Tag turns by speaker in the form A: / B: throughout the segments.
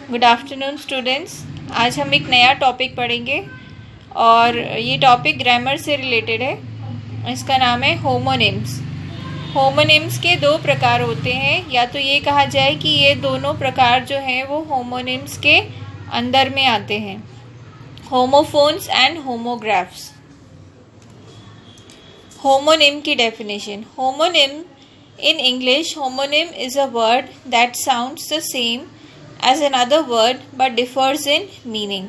A: Good afternoon students. आज हम एक नया टॉपिक पढ़ेंगे और ये टॉपिक ग्रामर से रिलेटेड है। इसका नाम है होमोनिम्स। होमोनिम्स के दो प्रकार होते हैं, या तो ये कहा जाए कि ये दोनों प्रकार जो हैं वो होमोनिम्स के अंदर में आते हैं, होमोफोन्स एंड होमोग्राफ्स। होमोनिम की definition. Homonym in English, homonym is a word that sounds the same as another word but differs in meaning.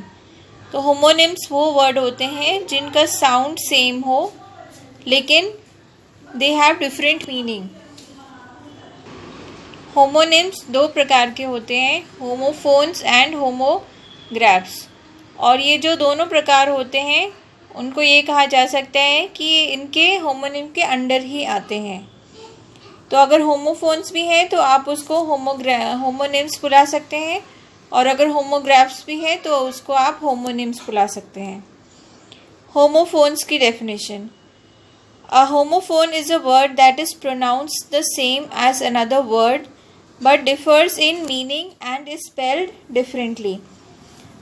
A: तो homonyms वो वर्ड होते हैं जिनका साउंड सेम हो लेकिन they have different meaning. homonyms दो प्रकार के होते हैं, homophones and homographs। और ये जो दोनों प्रकार होते हैं उनको ये कहा जा सकता है कि इनके होमोनिम के अंडर ही आते हैं। तो अगर होमोफोन्स भी हैं तो आप उसको होमोनिम्स बुला सकते हैं, और अगर होमोग्राफ्स भी हैं तो उसको आप होमोनिम्स बुला सकते हैं। होमोफोन्स की definition. A homophone is a word that is pronounced the same as another word but differs in meaning and is spelled differently.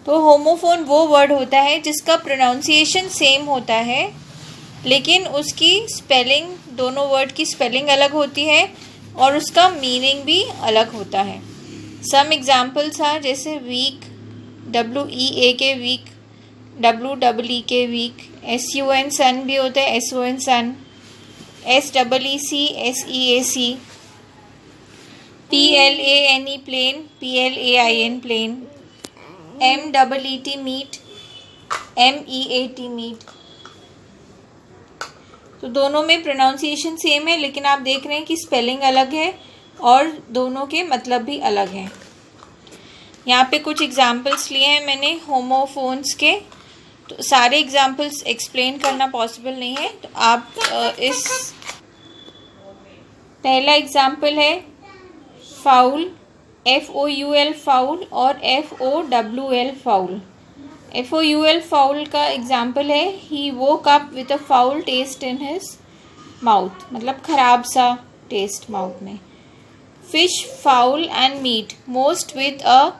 A: तो होमोफोन वो वर्ड होता है जिसका प्रोनाउंसिएशन सेम होता है लेकिन उसकी स्पेलिंग, दोनों वर्ड की स्पेलिंग अलग होती है और उसका मीनिंग भी अलग होता है। सम एग्जाम्पल्स हैं जैसे week, WEAK week, WEEK week, SUN sun भी होता है, SON son, SEEC SEAC, PLANE plane, PLAIN plain, MEET meet, MEAT meat. तो दोनों में प्रोनाउंसिएशन सेम है लेकिन आप देख रहे हैं कि स्पेलिंग अलग है और दोनों के मतलब भी अलग हैं। यहाँ पे कुछ एग्जाम्पल्स लिए हैं मैंने होमोफोन्स के, तो सारे एग्जाम्पल्स एक्सप्लेन करना पॉसिबल नहीं है, तो आप इस पहला एग्जाम्पल है फाउल, FOUL फाउल और FOWL फाउल। FOUL फाउल का एग्जाम्पल है he woke up with a foul taste in his mouth, मतलब खराब सा टेस्ट माउथ में। Fish, fowl and meat most with a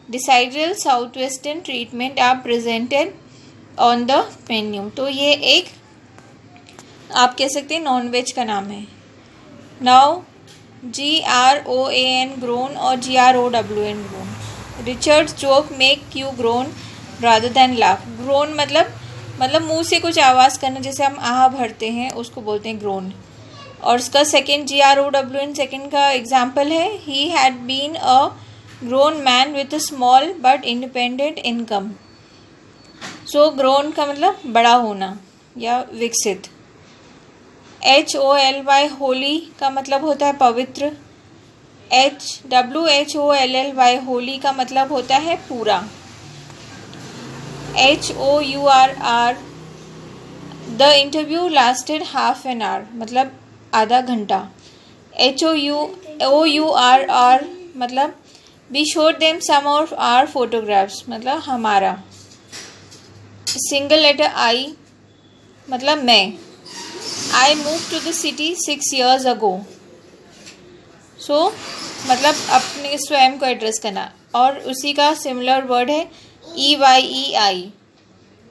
A: decidedly south western treatment are presented on the menu. तो ये एक आप कह सकते हैं नॉन वेज का नाम है। नाउ GROAN ग्रोन और GROWN grown. Richards joke make you grown rather than laugh. Grown मतलब मुंह से कुछ आवाज़ करना, जैसे हम आह भरते हैं उसको बोलते हैं ग्रोन। और उसका सेकेंड GROWN सेकेंड का एग्जाम्पल है he had been a grown man with a small but independent income. So grown का मतलब बड़ा होना या विकसित। HOLY होली का मतलब होता है पवित्र। WHOLLY होली का मतलब होता है पूरा। HOURR the interview lasted half an hour, मतलब आधा घंटा। OURR मतलब we showed them some of our photographs, मतलब हमारा। सिंगल लेटर I मतलब मैं। I moved to the city 6 years ago। सो मतलब अपने स्वयं को एड्रेस करना। और उसी का सिमिलर वर्ड है EYEI,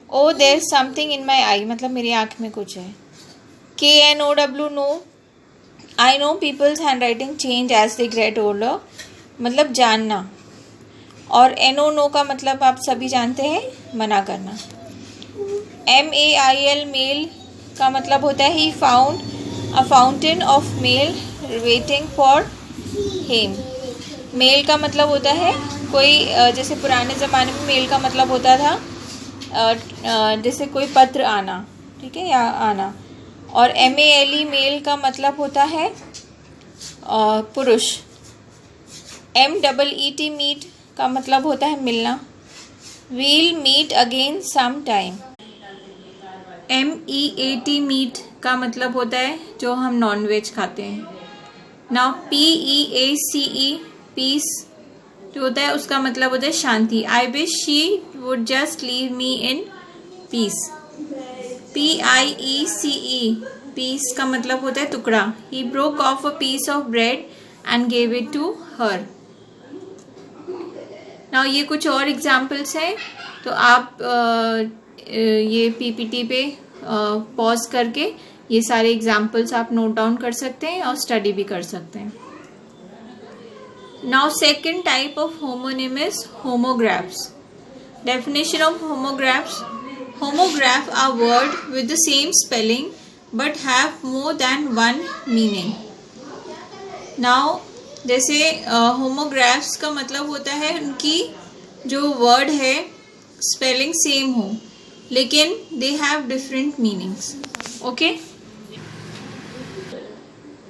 A: oh there something in my eye, मतलब मेरी आँख में कुछ है। KNOW know, I know people's handwriting change as they get older, मतलब जानना। और NO नो का मतलब आप सभी जानते हैं, मना करना। MAIL मेल का मतलब होता है he found a fountain of mail waiting for him. Mail का मतलब होता है कोई, जैसे पुराने ज़माने में मेल का मतलब होता था जैसे कोई पत्र आना, ठीक है, या आना। और MALE मेल का मतलब होता है पुरुष। MEET मीट का मतलब होता है मिलना। We'll meet again some time. MEAT meat का मतलब होता है जो हम नॉन वेज खाते हैं। नाउ PEACE पीस जो होता है उसका मतलब होता है शांति। I wish she would just leave me in peace. PIECE piece का मतलब होता है टुकड़ा। He broke off a piece of bread and gave it to her. Now ये कुछ और एग्जांपल्स हैं, तो आप ये पीपीटी पे पॉज करके ये सारे एग्जांपल्स आप नोट डाउन कर सकते हैं और स्टडी भी कर सकते हैं. Now second type of homonym is homographs. Definition of homographs. Homograph are word with the same spelling but have more than one meaning. Now जैसे homographs का मतलब होता है उनकी जो word है spelling same हो लेकिन they have different meanings. Okay.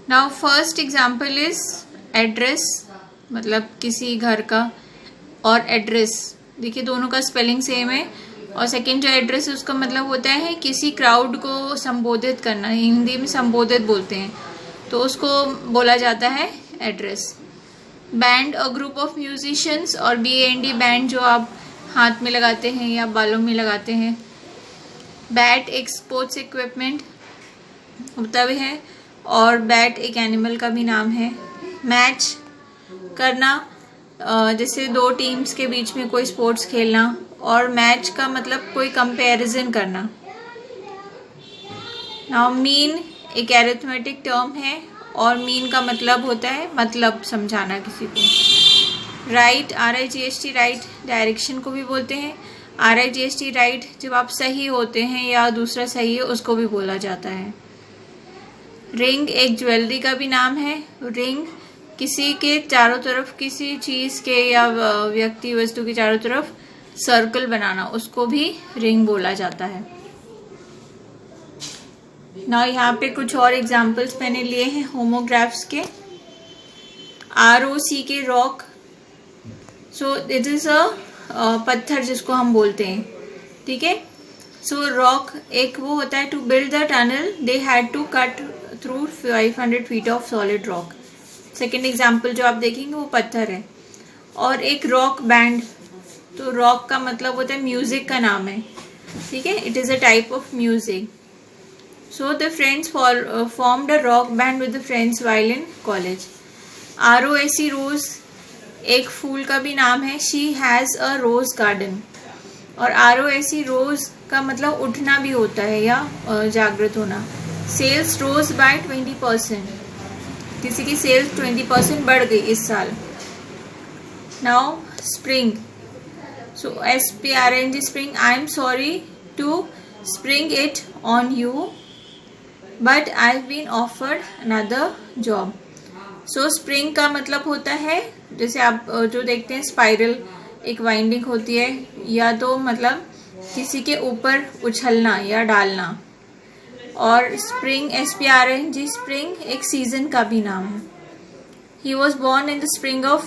A: Now first example is address, मतलब किसी घर का, और address देखिए दोनों का स्पेलिंग सेम है. और सेकंड जो एड्रेस है उसका मतलब होता है किसी क्राउड को संबोधित करना, हिंदी में संबोधित बोलते हैं, तो उसको बोला जाता है एड्रेस. बैंड और ग्रुप ऑफ म्यूजिशियंस, और BAND बैंड जो आप हाथ में लगाते हैं या बालों में लगाते हैं. बैट एक स्पोर्ट्स इक्विपमेंट होता भी है, और बैट एक एनिमल का भी नाम है. मैच करना, जैसे दो टीम्स के बीच में कोई स्पोर्ट्स खेलना, और मैच का मतलब कोई कंपैरिजन करना. नाउ मीन एक एरिथमेटिक टर्म है, और मीन का मतलब होता है मतलब समझाना किसी को. राइट, RIGHT राइट डायरेक्शन को भी बोलते हैं. RIGHT राइट जब आप सही होते हैं या दूसरा सही है उसको भी बोला जाता है. रिंग एक ज्वेलरी का भी नाम है. रिंग किसी के चारों तरफ, किसी चीज़ के या व्यक्ति वस्तु के चारों तरफ सर्कल बनाना, उसको भी रिंग बोला जाता है. ना यहाँ पे कुछ और एग्जांपल्स मैंने लिए हैं होमोग्राफ्स के. ROC के rock, so it is a पत्थर जिसको हम बोलते हैं, ठीक है. सो रॉक एक वो होता है, to build the tunnel they had to cut through 500 feet of solid rock. Second example जो आप देखेंगे वो पत्थर है. और एक रॉक बैंड, तो रॉक का मतलब होता है म्यूजिक का नाम है, ठीक है. It is a type of music. So the friends formed a rock band with the friends while in college. ROSE rose एक फूल का भी नाम है. She has a rose garden. और ROSE रोज का मतलब उठना भी होता है या जागृत होना. सेल्स रोज बाय 20%, किसी की सेल्स 20% बढ़ गई इस साल. Now spring, so SPRING spring. I am sorry to spring it on you but I have been offered another job. So spring का मतलब होता है, जैसे आप जो देखते हैं स्पाइरल एक वाइंडिंग होती है, या तो मतलब किसी के ऊपर उछलना या डालना. और स्प्रिंग SPRING स्प्रिंग एक सीजन का भी नाम है. He was born in the spring of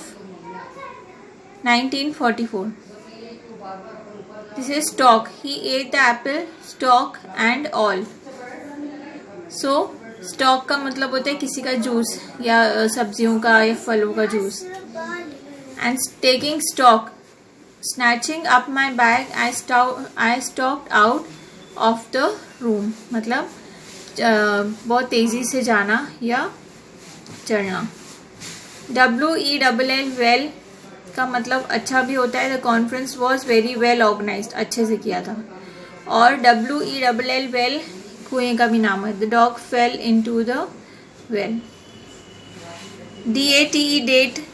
A: 1944. This is stock. He at the Apple stock and all. So stock का मतलब होता है किसी का जूस या सब्जियों का या फलों का juice. And taking stock, snatching up my bag I stocked out of the room, मतलब बहुत तेज़ी से जाना या चढ़ना. WELL वेल का मतलब अच्छा भी होता है. The conference was very well organised, अच्छे से किया था. और WELL वेल कुएं का भी नाम है. The dog fell into the well. DATE date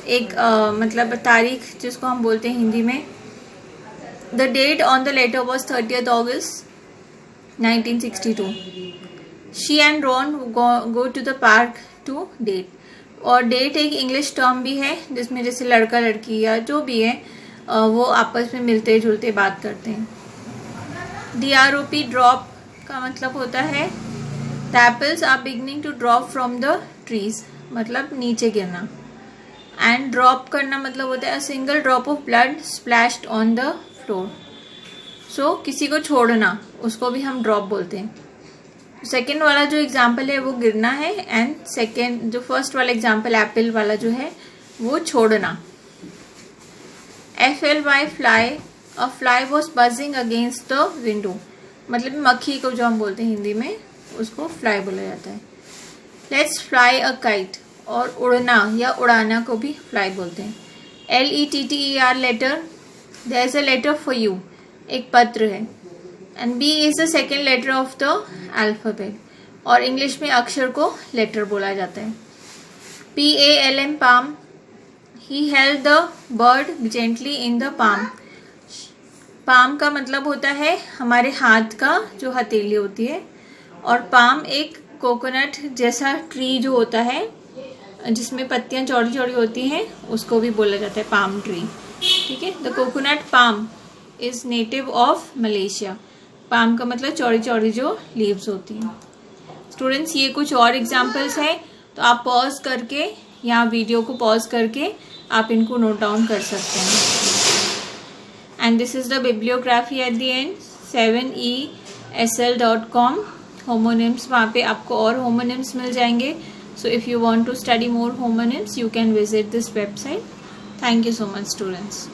A: एक मतलब तारीख जिसको हम बोलते हैं हिंदी में. The date on the letter was 30th August 1962. She and Ron go to the park to date. और डेट एक इंग्लिश टर्म भी है जिसमें जैसे लड़का लड़की या जो भी है वो आपस में मिलते जुलते बात करते हैं. DROP ड्रॉप का मतलब होता है the apples are beginning to drop from the trees, मतलब नीचे गिरना. एंड ड्रॉप करना मतलब होता है a single drop of blood splashed on the floor. So किसी को छोड़ना, उसको भी हम ड्रॉप बोलते हैं. सेकेंड वाला जो एग्जाम्पल है वो गिरना है, एंड सेकेंड जो फर्स्ट वाला एग्जाम्पल एप्पल वाला जो है वो छोड़ना. FLY fly, a fly was buzzing against the window, मतलब मक्खी को जो हम बोलते हैं हिंदी में उसको फ्लाई बोला जाता है. लेट्स फ्लाई अ काइट, और उड़ना या उड़ाना को भी फ्लाई बोलते हैं. LETTER letter, there is a letter for you, एक पत्र है. And B is the second letter of the alphabet, और इंग्लिश में अक्षर को लेटर बोला जाता है. PALM palm, he held the bird gently in the palm. Palm का मतलब होता है हमारे हाथ का जो हथेली होती है, और पाम एक कोकोनट जैसा ट्री जो होता है जिसमें पत्तियां चौड़ी चौड़ी होती हैं, उसको भी बोला जाता है पाम ट्री. ठीक है. The coconut palm is native of Malaysia. Palm का मतलब चौड़ी चौड़ी जो लीव्स होती हैं. स्टूडेंट्स, ये कुछ और एग्जाम्पल्स हैं, तो आप पॉज करके यहाँ वीडियो को पॉज करके आप इनको नोट डाउन कर सकते हैं. And this is the bibliography at the end, 7esl.com. Homonyms, वहाँ पे आपको और होमोनिम्स मिल जाएंगे. So if you want to study more homonyms, you can visit this website. Thank you so much, students.